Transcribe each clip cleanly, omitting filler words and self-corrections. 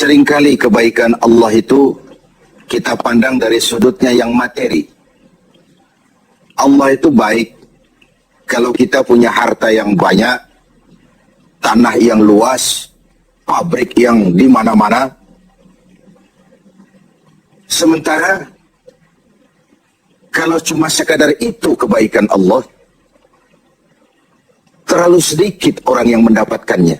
Seringkali kebaikan Allah itu kita pandang dari sudutnya yang materi. Allah itu baik kalau kita punya harta yang banyak, tanah yang luas, pabrik yang di mana-mana. Sementara kalau cuma sekadar itu kebaikan Allah, terlalu sedikit orang yang mendapatkannya.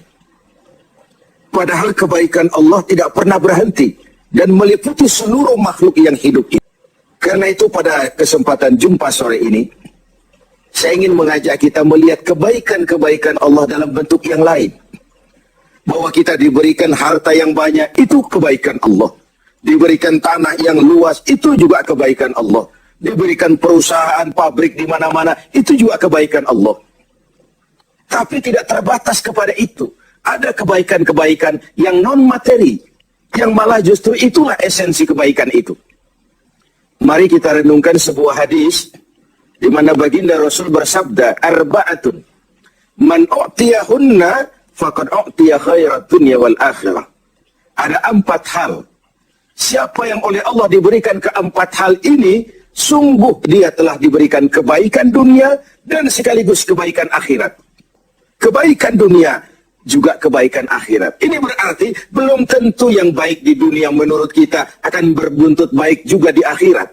Padahal kebaikan Allah tidak pernah berhenti dan meliputi seluruh makhluk yang hidup ini. Karena itu pada kesempatan jumpa sore ini, saya ingin mengajak kita melihat kebaikan-kebaikan Allah dalam bentuk yang lain. Bahwa kita diberikan harta yang banyak, itu kebaikan Allah. Diberikan tanah yang luas, itu juga kebaikan Allah. Diberikan perusahaan, pabrik di mana-mana, itu juga kebaikan Allah. Tapi tidak terbatas kepada itu. Ada kebaikan-kebaikan yang non-materi, yang malah justru itulah esensi kebaikan itu. Mari kita renungkan sebuah hadis, di mana baginda Rasul bersabda, arba'atun, man u'tiyahunna, faqad u'tiya khairat dunya wal akhirah. Ada 4 hal. Siapa yang oleh Allah diberikan ke-4 hal ini, sungguh dia telah diberikan kebaikan dunia dan sekaligus kebaikan akhirat. Kebaikan dunia juga kebaikan akhirat. Ini berarti belum tentu yang baik di dunia menurut kita akan berbuntut baik juga di akhirat.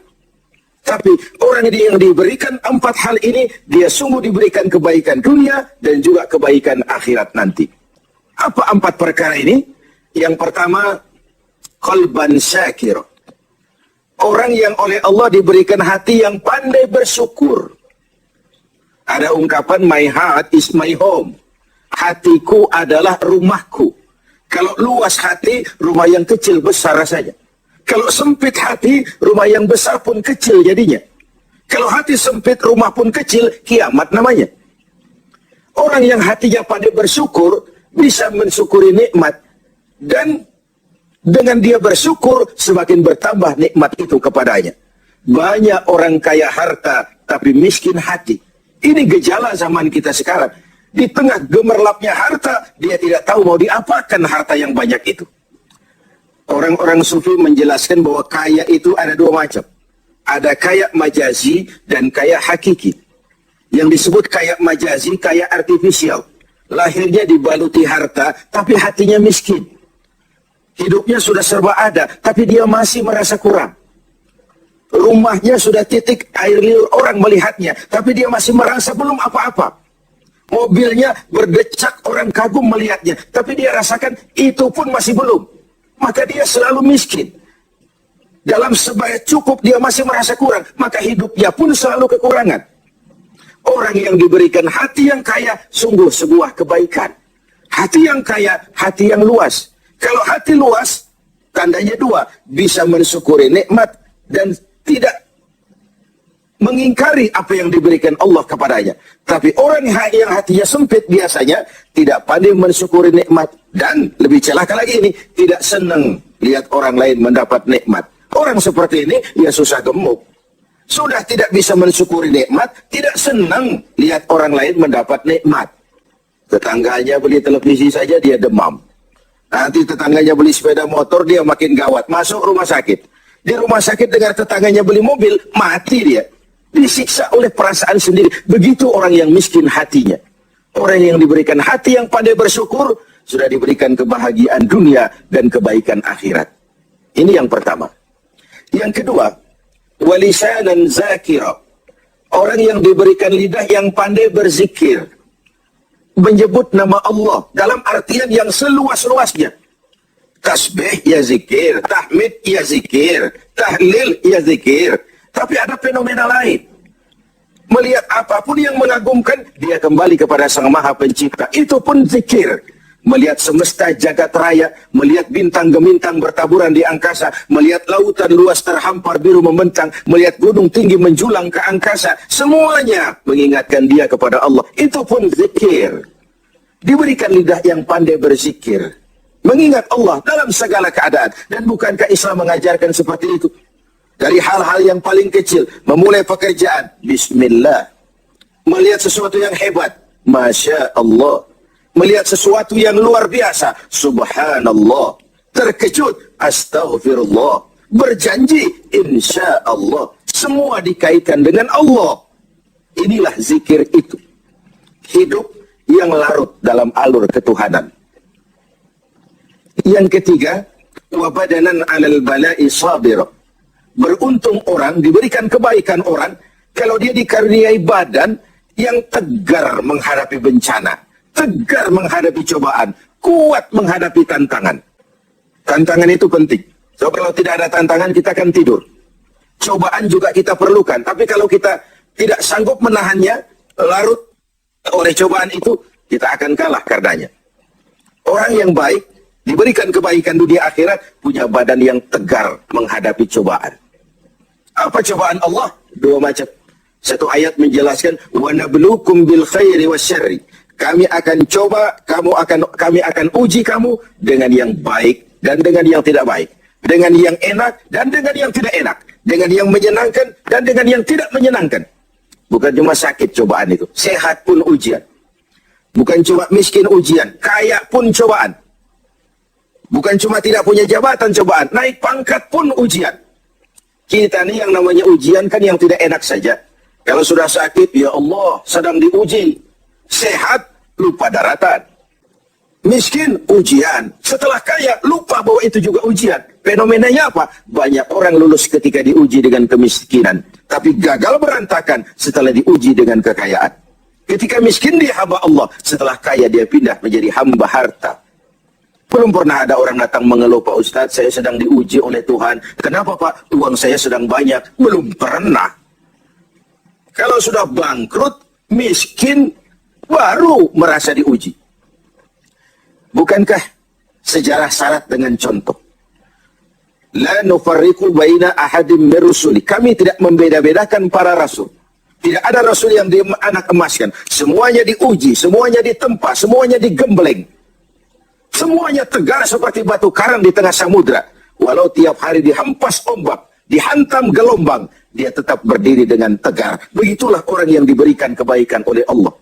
Tapi orang yang diberikan 4 hal ini, dia sungguh diberikan kebaikan dunia dan juga kebaikan akhirat nanti. Apa 4 perkara ini? Yang pertama, qalban syakir. Orang yang oleh Allah diberikan hati yang pandai bersyukur. Ada ungkapan, my heart is my home. Hatiku adalah rumahku. Kalau luas hati, rumah yang kecil besar rasanya. Kalau sempit hati, rumah yang besar pun kecil jadinya. Kalau hati sempit, rumah pun kecil, kiamat namanya. Orang yang hatinya pandai bersyukur, bisa mensyukuri nikmat. Dan dengan dia bersyukur, semakin bertambah nikmat itu kepadanya. Banyak orang kaya harta, tapi miskin hati. Ini gejala zaman kita sekarang. Di tengah gemerlapnya harta, dia tidak tahu mau diapakan harta yang banyak itu. Orang-orang sufi menjelaskan bahwa kaya itu ada 2 macam. Ada kaya majazi dan kaya hakiki. Yang disebut kaya majazi, kaya artifisial. Lahirnya dibaluti harta, tapi hatinya miskin. Hidupnya sudah serba ada, tapi dia masih merasa kurang. Rumahnya sudah titik air liur orang melihatnya, tapi dia masih merasa belum apa-apa. Mobilnya berdecak, orang kagum melihatnya, tapi dia rasakan itu pun masih belum. Maka dia selalu miskin. Dalam sebaya cukup dia masih merasa kurang, maka hidupnya pun selalu kekurangan. Orang yang diberikan hati yang kaya, sungguh sebuah kebaikan. Hati yang kaya, hati yang luas. Kalau hati luas, tandanya 2, bisa mensyukuri nikmat dan tidak mengingkari apa yang diberikan Allah kepadanya. Tapi orang yang hatinya sempit biasanya tidak pandai mensyukuri nikmat. Dan lebih celaka lagi ini, tidak senang lihat orang lain mendapat nikmat. Orang seperti ini, ya susah gemuk. Sudah tidak bisa mensyukuri nikmat, tidak senang lihat orang lain mendapat nikmat. Tetangganya beli televisi saja, dia demam. Nanti tetangganya beli sepeda motor, dia makin gawat. Masuk rumah sakit. Di rumah sakit dengar tetangganya beli mobil, mati dia. Disiksa oleh perasaan sendiri. Begitu orang yang miskin hatinya. Orang yang diberikan hati yang pandai bersyukur, sudah diberikan kebahagiaan dunia dan kebaikan akhirat. Ini yang pertama. Yang kedua, walisanan zakira. Orang yang diberikan lidah yang pandai berzikir. Menyebut nama Allah dalam artian yang seluas-luasnya. Tasbih ya zikir, tahmid ya zikir, tahlil ya zikir. Tapi ada fenomena lain. Melihat apapun yang mengagumkan, dia kembali kepada Sang Maha Pencipta. Itu pun zikir. Melihat semesta jagat raya, melihat bintang gemintang bertaburan di angkasa, melihat lautan luas terhampar biru membentang, melihat gunung tinggi menjulang ke angkasa. Semuanya mengingatkan dia kepada Allah. Itu pun zikir. Diberikan lidah yang pandai berzikir. Mengingat Allah dalam segala keadaan. Dan bukankah Islam mengajarkan seperti itu? Dari hal-hal yang paling kecil, memulai pekerjaan, bismillah. Melihat sesuatu yang hebat, masya Allah. Melihat sesuatu yang luar biasa, subhanallah. terkejut, astaghfirullah, berjanji, insya Allah. Semua dikaitkan dengan Allah. Inilah zikir itu. Hidup yang larut dalam alur ketuhanan. Yang ketiga, wabadanan alal bala'i sabir. Beruntung orang, diberikan kebaikan orang, kalau dia dikaruniai badan yang tegar menghadapi bencana, tegar menghadapi cobaan, kuat menghadapi tantangan. Tantangan itu penting. So, kalau tidak ada tantangan, kita akan tidur. Cobaan juga kita perlukan. Tapi kalau kita tidak sanggup menahannya, larut oleh cobaan itu, kita akan kalah karenanya. Orang yang baik, diberikan kebaikan dunia akhirat, punya badan yang tegar menghadapi cobaan. Apa cobaan Allah? Dua macam. Satu ayat menjelaskan, وَنَبْلُوكُمْ بِالْخَيْرِ وَالشَّرِّ. Kami akan coba, kami akan uji kamu dengan yang baik dan dengan yang tidak baik. Dengan yang enak dan dengan yang tidak enak. Dengan yang menyenangkan dan dengan yang tidak menyenangkan. Bukan cuma sakit cobaan itu. Sehat pun ujian. Bukan cuma miskin ujian. Kaya pun cobaan. Bukan cuma tidak punya jabatan cobaan. Naik pangkat pun ujian. Kita ni yang namanya ujian kan yang tidak enak saja. Kalau sudah sakit, ya Allah, sedang diuji. Sehat, lupa daratan. Miskin, ujian. Setelah kaya, lupa bahwa itu juga ujian. Fenomenanya apa? Banyak orang lulus ketika diuji dengan kemiskinan. Tapi gagal berantakan setelah diuji dengan kekayaan. Ketika miskin dia hamba Allah. Setelah kaya dia pindah menjadi hamba harta. Belum pernah ada orang datang mengeluh, Pak Ustadz, saya sedang diuji oleh Tuhan. Kenapa Pak? Uang saya sedang banyak. Belum pernah. Kalau sudah bangkrut, miskin, baru merasa diuji. Bukankah sejarah syarat dengan contoh? La nufarriqu baina ahadim min rusuli. Kami tidak membeda-bedakan para rasul. Tidak ada rasul yang dianak emaskan. Semuanya diuji, semuanya ditempa, semuanya digembleng. Semuanya tegar seperti batu karang di tengah samudra. Walau tiap hari dihempas ombak, dihantam gelombang, dia tetap berdiri dengan tegar. Begitulah orang yang diberikan kebaikan oleh Allah.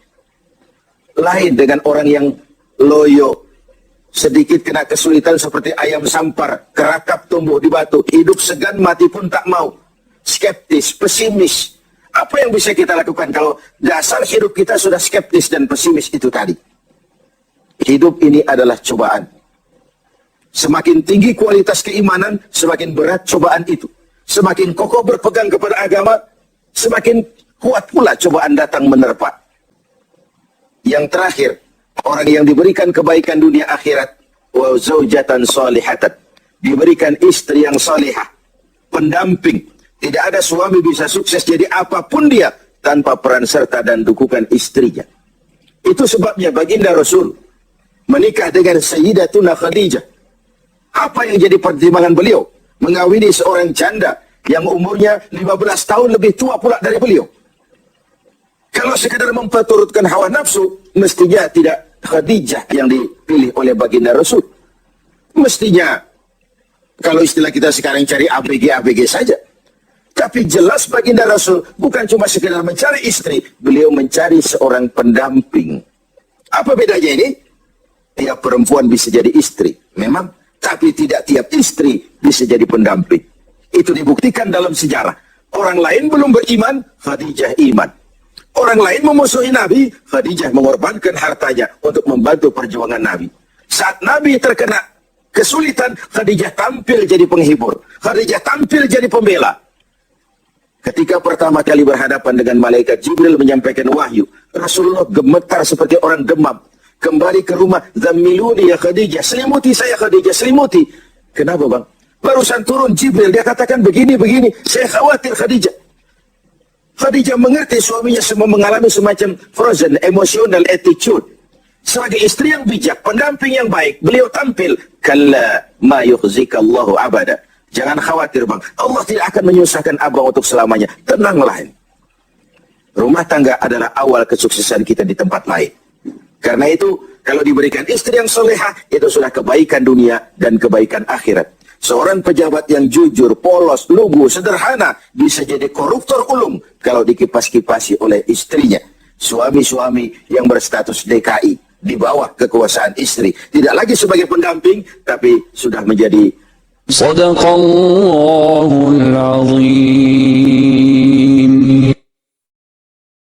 Lain dengan orang yang loyo, sedikit kena kesulitan seperti ayam sampar, kerakap tumbuh di batu, hidup segan mati pun tak mau. Skeptis, pesimis. Apa yang bisa kita lakukan kalau dasar hidup kita sudah skeptis dan pesimis itu tadi? Hidup ini adalah cobaan. Semakin tinggi kualitas keimanan, semakin berat cobaan itu. Semakin kokoh berpegang kepada agama, semakin kuat pula cobaan datang menerpa. Yang terakhir, orang yang diberikan kebaikan dunia akhirat, wa zaujatan salihatan, diberikan istri yang salihah, pendamping. Tidak ada suami bisa sukses jadi apapun dia tanpa peran serta dan dukungan istrinya. Itu sebabnya baginda Rasul menikah dengan Sayyidatuna Khadijah. Apa yang jadi pertimbangan beliau? Mengawini seorang janda yang umurnya 15 tahun lebih tua pula dari beliau. Kalau sekedar memperturutkan hawa nafsu, mestinya tidak Khadijah yang dipilih oleh baginda Rasul. Mestinya, kalau istilah kita sekarang cari ABG saja. Tapi jelas baginda Rasul bukan cuma sekedar mencari istri, beliau mencari seorang pendamping. Apa bedanya ini? Tiap perempuan bisa jadi istri, memang, tapi tidak tiap istri bisa jadi pendamping. Itu dibuktikan dalam sejarah. Orang lain belum beriman, Khadijah iman. Orang lain memusuhi Nabi, Khadijah mengorbankan hartanya untuk membantu perjuangan Nabi. Saat Nabi terkena kesulitan, Khadijah tampil jadi penghibur. Khadijah tampil jadi pembela. Ketika pertama kali berhadapan dengan malaikat Jibril menyampaikan wahyu, Rasulullah gemetar seperti orang demam. Kembali ke rumah, zammiluni ya Khadijah, selimuti saya Khadijah, selimuti. Kenapa bang? Barusan turun Jibril, dia katakan begini, saya khawatir Khadijah. Khadijah mengerti suaminya semua mengalami semacam frozen, emotional attitude. Sebagai istri yang bijak, pendamping yang baik, beliau tampil, kalla ma yukhzikallahu abada. Jangan khawatir bang, Allah tidak akan menyusahkan abang untuk selamanya. Tenanglah. Rumah tangga adalah awal kesuksesan kita di tempat lain. Karena itu, kalau diberikan istri yang solehah, itu sudah kebaikan dunia dan kebaikan akhirat. Seorang pejabat yang jujur, polos, lugu, sederhana, bisa jadi koruptor ulung kalau dikipas-kipasi oleh istrinya. Suami-suami yang berstatus DKI, di bawah kekuasaan istri. Tidak lagi sebagai pendamping, tapi sudah menjadi Sadaqallahul